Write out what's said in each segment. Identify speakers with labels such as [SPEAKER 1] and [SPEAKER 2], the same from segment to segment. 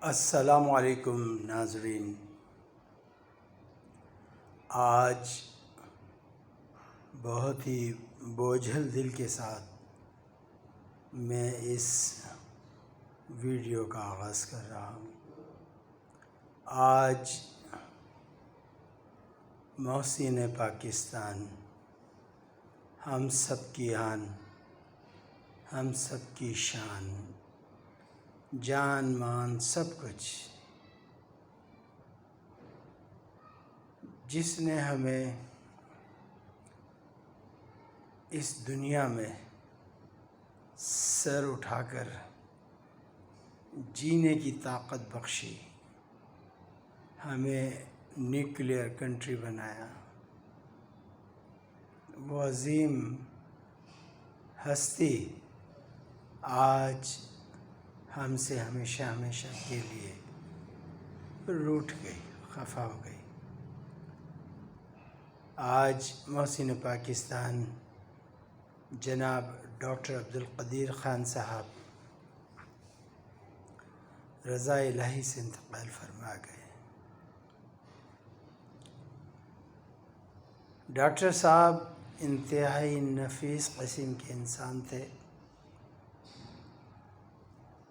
[SPEAKER 1] السلام علیکم ناظرین، آج بہت ہی بوجھل دل کے ساتھ میں اس ویڈیو کا آغاز کر رہا ہوں۔ آج محسن پاکستان ہم سب کی آن، ہم سب کی شان، جان مان سب کچھ، جس نے ہمیں اس دنیا میں سر اٹھا کر جینے کی طاقت بخشی، ہمیں نیوکلیئر کنٹری بنایا، وہ عظیم ہستی آج ہم سے ہمیشہ ہمیشہ کے لیے روٹھ گئی، خفا ہو گئی۔ آج محسن پاکستان جناب ڈاکٹر عبدالقدیر خان صاحب رضا الہی سے انتقال فرما گئے۔ ڈاکٹر صاحب انتہائی نفیس قسم کے انسان تھے،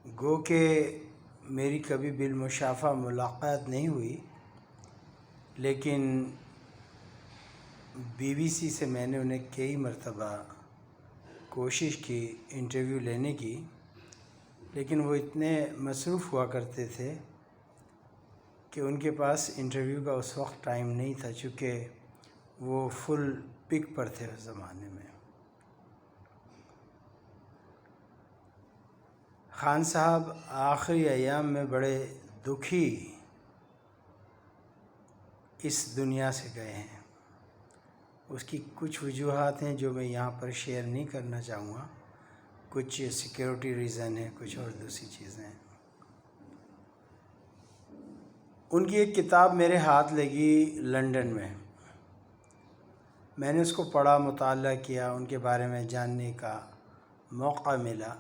[SPEAKER 1] گو کہ میری کبھی بالمشافہ ملاقات نہیں ہوئی، لیکن BBC سے میں نے انہیں کئی مرتبہ کوشش کی انٹرویو لینے کی، لیکن وہ اتنے مصروف ہوا کرتے تھے کہ ان کے پاس انٹرویو کا اس وقت ٹائم نہیں تھا، چونکہ وہ فل پک پر تھے اس زمانے میں۔ خان صاحب آخری ایام میں بڑے دکھی اس دنیا سے گئے ہیں۔ اس کی کچھ وجوہات ہیں جو میں یہاں پر شیئر نہیں کرنا چاہوں گا، کچھ سیکیورٹی ریزن ہے، کچھ اور دوسری چیزیں ہیں۔ ان کی ایک کتاب میرے ہاتھ لگی لنڈن میں نے اس کو پڑھا، مطالعہ کیا، ان کے بارے میں جاننے کا موقع ملا۔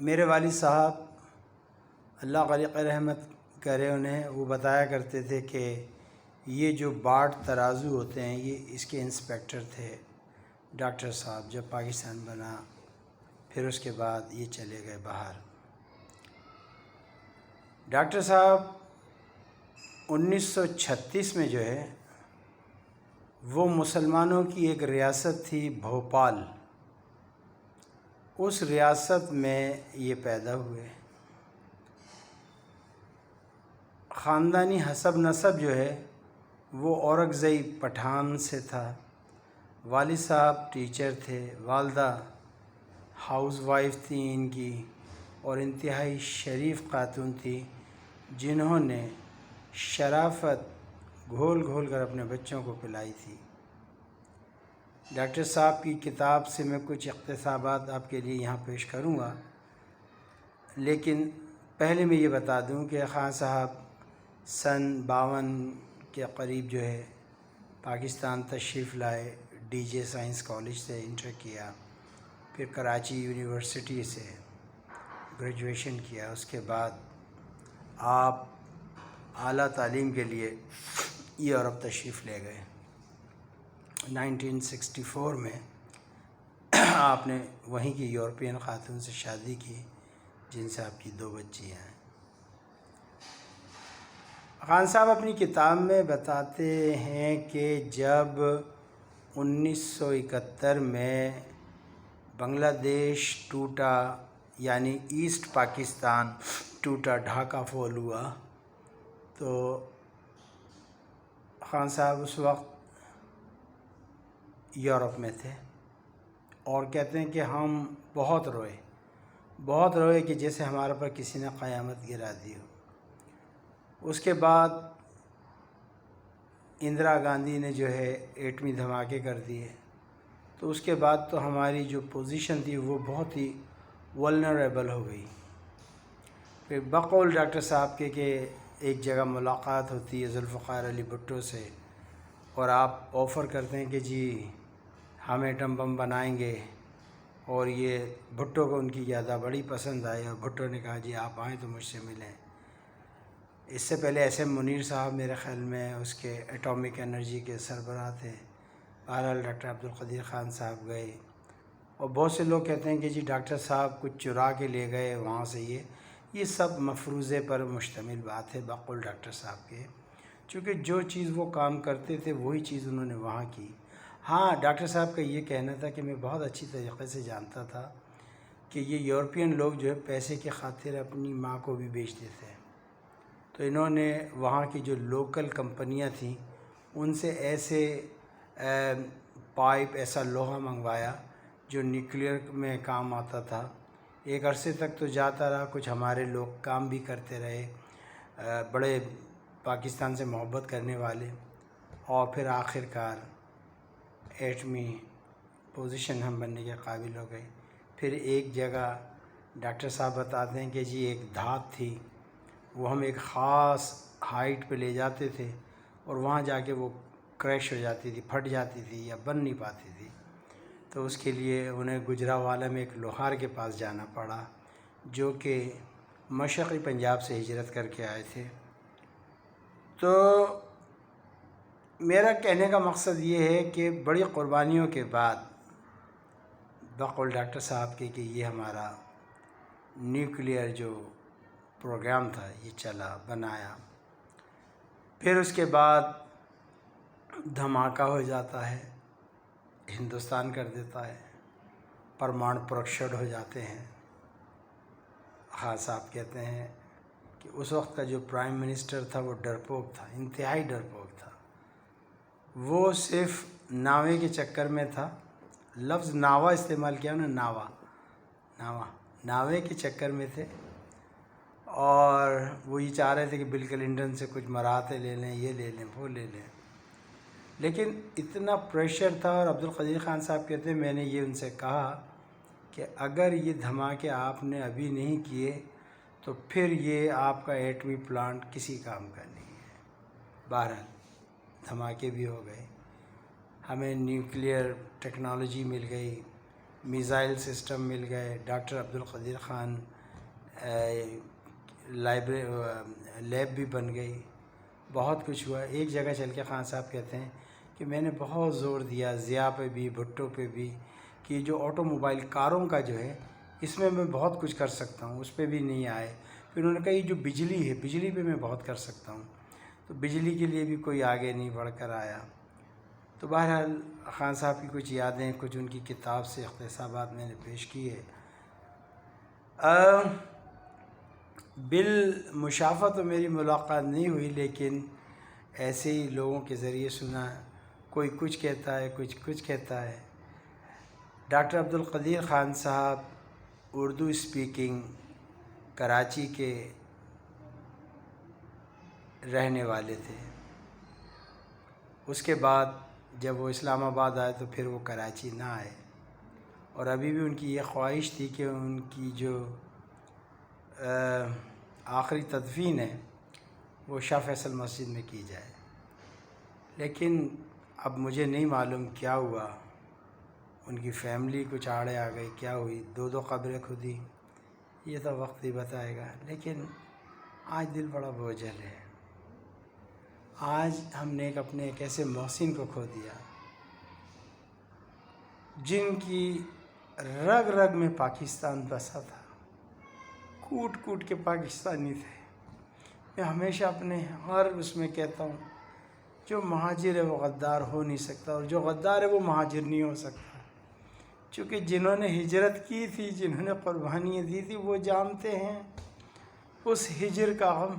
[SPEAKER 1] میرے والد صاحب اللہ غریق رحمت کرے انہیں، وہ بتایا کرتے تھے کہ یہ جو باٹ ترازو ہوتے ہیں یہ اس کے انسپیکٹر تھے ڈاکٹر صاحب، جب پاکستان بنا پھر اس کے بعد یہ چلے گئے باہر۔ ڈاکٹر صاحب 1936 میں جو ہے وہ مسلمانوں کی ایک ریاست تھی بھوپال، اس ریاست میں یہ پیدا ہوئے۔ خاندانی حسب نسب جو ہے وہ اورکزئی پٹھان سے تھا۔ والد صاحب ٹیچر تھے، والدہ ہاؤس وائف تھیں ان کی، اور انتہائی شریف خاتون تھی جنہوں نے شرافت گھول گھول کر اپنے بچوں کو پلائی تھی۔ ڈاکٹر صاحب کی کتاب سے میں کچھ اقتباسات آپ کے لیے یہاں پیش کروں گا، لیکن پہلے میں یہ بتا دوں کہ خان صاحب سن 52 کے قریب جو ہے پاکستان تشریف لائے، DJ سائنس کالج سے انٹر کیا، پھر کراچی یونیورسٹی سے گریجویشن کیا، اس کے بعد آپ اعلیٰ تعلیم کے لیے یورپ تشریف لے گئے۔ 1964 میں آپ نے وہیں کی یورپین خاتون سے شادی کی جن سے آپ کی 2 بچیاں ہیں۔ خان صاحب اپنی کتاب میں بتاتے ہیں کہ جب 1971 میں بنگلہ دیش ٹوٹا، یعنی ایسٹ پاکستان ٹوٹا، ڈھاکہ فال ہوا، تو خان صاحب اس وقت یورپ میں تھے، اور کہتے ہیں کہ ہم بہت روئے کہ جیسے ہمارے پر کسی نے قیامت گرا دی ہو۔ اس کے بعد اندرا گاندھی نے جو ہے ایٹمی دھماکے کر دیے، تو اس کے بعد تو ہماری جو پوزیشن تھی وہ بہت ہی ولنریبل ہو گئی۔ پھر بقول ڈاکٹر صاحب کے کہ ایک جگہ ملاقات ہوتی ہے ذوالفقار علی بھٹو سے، اور آپ آفر کرتے ہیں کہ جی ہم ایٹم بم بنائیں گے اور یہ بھٹو کو ان کی زیادہ بڑی پسند آئی اور بھٹو نے کہا جی آپ آئیں تو مجھ سے ملیں۔ اس سے پہلے ایس ایم منیر صاحب میرے خیال میں اس کے ایٹامک انرجی کے سربراہ تھے۔ بہرحال ڈاکٹر عبدالقدیر خان صاحب گئے، اور بہت سے لوگ کہتے ہیں کہ جی ڈاکٹر صاحب کچھ چرا کے لے گئے وہاں سے، یہ سب مفروضے پر مشتمل بات ہے بقول ڈاکٹر صاحب کے، چونکہ جو چیز وہ کام کرتے تھے وہی چیز انہوں نے وہاں کی۔ ہاں، ڈاکٹر صاحب کا یہ کہنا تھا کہ میں بہت اچھی طریقے سے جانتا تھا کہ یہ یورپین لوگ جو ہے پیسے کی خاطر اپنی ماں کو بھی بیچ دیتے ہیں، تو انہوں نے وہاں کی جو لوکل کمپنیاں تھیں ان سے ایسے پائپ، ایسا لوہا منگوایا جو نیوکلیئر میں کام آتا تھا۔ ایک عرصے تک تو جاتا رہا، کچھ ہمارے لوگ کام بھی کرتے رہے، بڑے پاکستان سے محبت کرنے والے، اور پھر آخر کار ایٹمی پوزیشن ہم بننے کے قابل ہو گئے۔ پھر ایک جگہ ڈاکٹر صاحب بتاتے ہیں کہ جی ایک دھات تھی، وہ ہم ایک خاص ہائٹ پہ لے جاتے تھے اور وہاں جا کے وہ کریش ہو جاتی تھی، پھٹ جاتی تھی یا بن نہیں پاتی تھی، تو اس کے لیے انہیں گجرانوالہ میں ایک لوہار کے پاس جانا پڑا جو کہ مشرقی پنجاب سے ہجرت کر کے آئے تھے۔ تو میرا کہنے کا مقصد یہ ہے کہ بڑی قربانیوں کے بعد بقول ڈاکٹر صاحب کے کہ یہ ہمارا نیوکلیئر جو پروگرام تھا یہ چلا، بنایا، پھر اس کے بعد دھماکہ ہو جاتا ہے، ہندوستان کر دیتا ہے، پرمانو پرکشن ہو جاتے ہیں۔ خان صاحب کہتے ہیں کہ اس وقت کا جو پرائم منسٹر تھا وہ ڈرپوک تھا، انتہائی ڈرپوک تھا، وہ صرف ناوے کے چکر میں تھا، لفظ ناوا استعمال کیا انہوں نے، ناوے کے چکر میں تھے، اور وہ یہ چاہ رہے تھے کہ بل کلنٹن سے کچھ مراحتے لے لیں، یہ لے لیں، وہ لے لیں، لیکن اتنا پریشر تھا۔ اور عبدالقدیر خان صاحب کہتے ہیں میں نے یہ ان سے کہا کہ اگر یہ دھماکے آپ نے ابھی نہیں کیے تو پھر یہ آپ کا ایٹمی پلانٹ کسی کام کا نہیں ہے۔ بہرحال دھماکے بھی ہو گئے، ہمیں نیوکلیئر ٹیکنالوجی مل گئی، میزائل سسٹم مل گئے، ڈاکٹر عبدالقدیر خان لیب بھی بن گئی، بہت کچھ ہوا۔ ایک جگہ چل کے خان صاحب کہتے ہیں کہ میں نے بہت زور دیا ضیاء پہ بھی، بھٹو پہ بھی، کہ جو آٹو موبائل کاروں کا جو ہے اس میں بہت کچھ کر سکتا ہوں، اس پہ بھی نہیں آئے۔ پھر انہوں نے کہا یہ جو بجلی ہے، بجلی پہ میں بہت کر سکتا ہوں، تو بجلی کے لیے بھی کوئی آگے نہیں بڑھ کر آیا۔ تو بہرحال خان صاحب کی کچھ یادیں، کچھ ان کی کتاب سے اقتباسات میں نے پیش کی ہے۔ بالمشافہ تو میری ملاقات نہیں ہوئی، لیکن ایسے ہی لوگوں کے ذریعے سنا، کوئی کچھ کہتا ہے، کچھ کہتا ہے۔ ڈاکٹر عبدالقدیر خان صاحب اردو اسپیکنگ کراچی کے رہنے والے تھے، اس کے بعد جب وہ اسلام آباد آئے تو پھر وہ کراچی نہ آئے، اور ابھی بھی ان کی یہ خواہش تھی کہ ان کی جو آخری تدفین ہے وہ شاہ فیصل مسجد میں کی جائے، لیکن اب مجھے نہیں معلوم کیا ہوا، ان کی فیملی کچھ آڑے آ گئی، کیا ہوئی، دو قبریں کھدی، یہ تو وقت ہی بتائے گا۔ لیکن آج دل بڑا بوجھل ہے، آج ہم نے اپنے ایک ایسے محسن کو کھو دیا جن کی رگ رگ میں پاکستان بسا تھا، کوٹ کوٹ کے پاکستانی تھے۔ میں ہمیشہ اپنے ہر اس میں کہتا ہوں جو مہاجر ہے وہ غدار ہو نہیں سکتا، اور جو غدار ہے وہ مہاجر نہیں ہو سکتا، چونکہ جنہوں نے ہجرت کی تھی، جنہوں نے قربانیاں دی تھی، وہ جانتے ہیں اس ہجر کا غم۔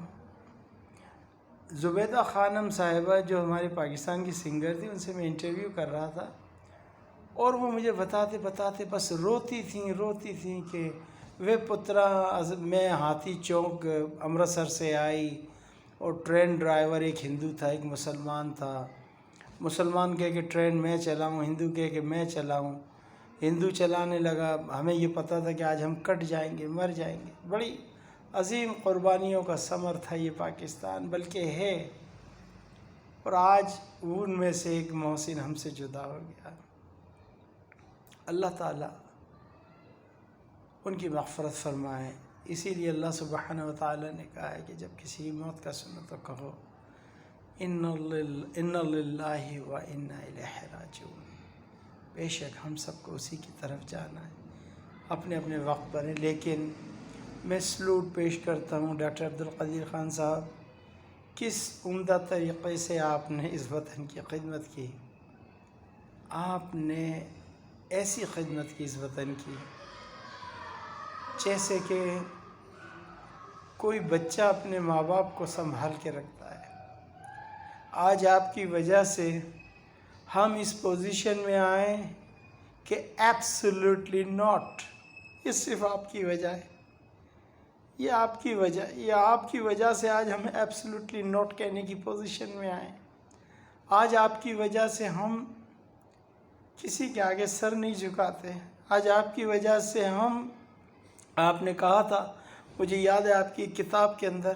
[SPEAKER 1] زبیدہ خانم صاحبہ جو ہمارے پاکستان کی سنگر تھی، ان سے میں انٹرویو کر رہا تھا، اور وہ مجھے بتاتے بس روتی تھیں کہ وہ پترا میں ہاتھی چوک امرتسر سے آئی، اور ٹرین ڈرائیور ایک ہندو تھا، ایک مسلمان تھا، مسلمان کہے کہ ٹرین میں چلاؤں، ہندو کہے کہ میں چلاؤں، ہندو چلانے لگا، ہمیں یہ پتہ تھا کہ آج ہم کٹ جائیں گے، مر جائیں گے۔ بڑی عظیم قربانیوں کا ثمر تھا یہ پاکستان، بلکہ ہے، اور آج ان میں سے ایک محسن ہم سے جدا ہو گیا۔ اللہ تعالیٰ ان کی مغفرت فرمائیں۔ اسی لیے اللہ سبحانہ و تعالیٰ نے کہا ہے کہ جب کسی کی موت کا سنو تو کہو ان للہ و انا الیہ راجعون، بے شک ہم سب کو اسی کی طرف جانا ہے، اپنے اپنے وقت پر ہے۔ لیکن میں سلوٹ پیش کرتا ہوں ڈاکٹر عبدالقدیر خان صاحب، کس عمدہ طریقے سے آپ نے اس وطن کی خدمت کی، آپ نے ایسی خدمت کی اس وطن کی جیسے کہ کوئی بچہ اپنے ماں باپ کو سنبھال کے رکھتا ہے۔ آج آپ کی وجہ سے ہم اس پوزیشن میں آئیں کہ ایبسلیوٹلی ناٹ، یہ صرف آپ کی وجہ ہے، یہ آپ کی وجہ سے آج ہم ایبسلیوٹلی ناٹ کہنے کی پوزیشن میں آئیں۔ آج آپ کی وجہ سے ہم کسی کے آگے سر نہیں جھکاتے۔ آج آپ کی وجہ سے آپ نے کہا تھا، مجھے یاد ہے آپ کی کتاب کے اندر،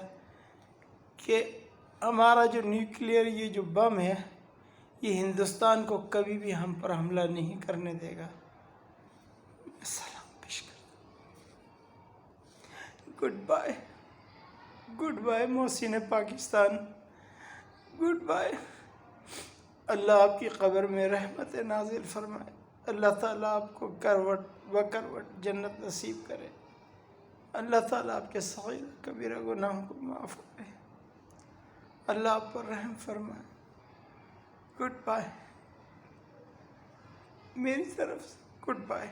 [SPEAKER 1] کہ ہمارا جو نیوکلیئر یہ جو بم ہے یہ ہندوستان کو کبھی بھی ہم پر حملہ نہیں کرنے دے گا۔ میں سلام پیش کرتا ہوں۔ گڈ بائے محسن پاکستان، گڈ بائے۔ اللہ آپ کی قبر میں رحمت نازل فرمائے، اللہ تعالیٰ آپ کو کروٹ بکروٹ جنت نصیب کرے، اللہ تعالیٰ آپ کے صغیر کبیرہ گناہوں کو معاف کرے، اللہ آپ پر رحم فرمائے۔ گڈ بائے، میری طرف سے گڈ بائے۔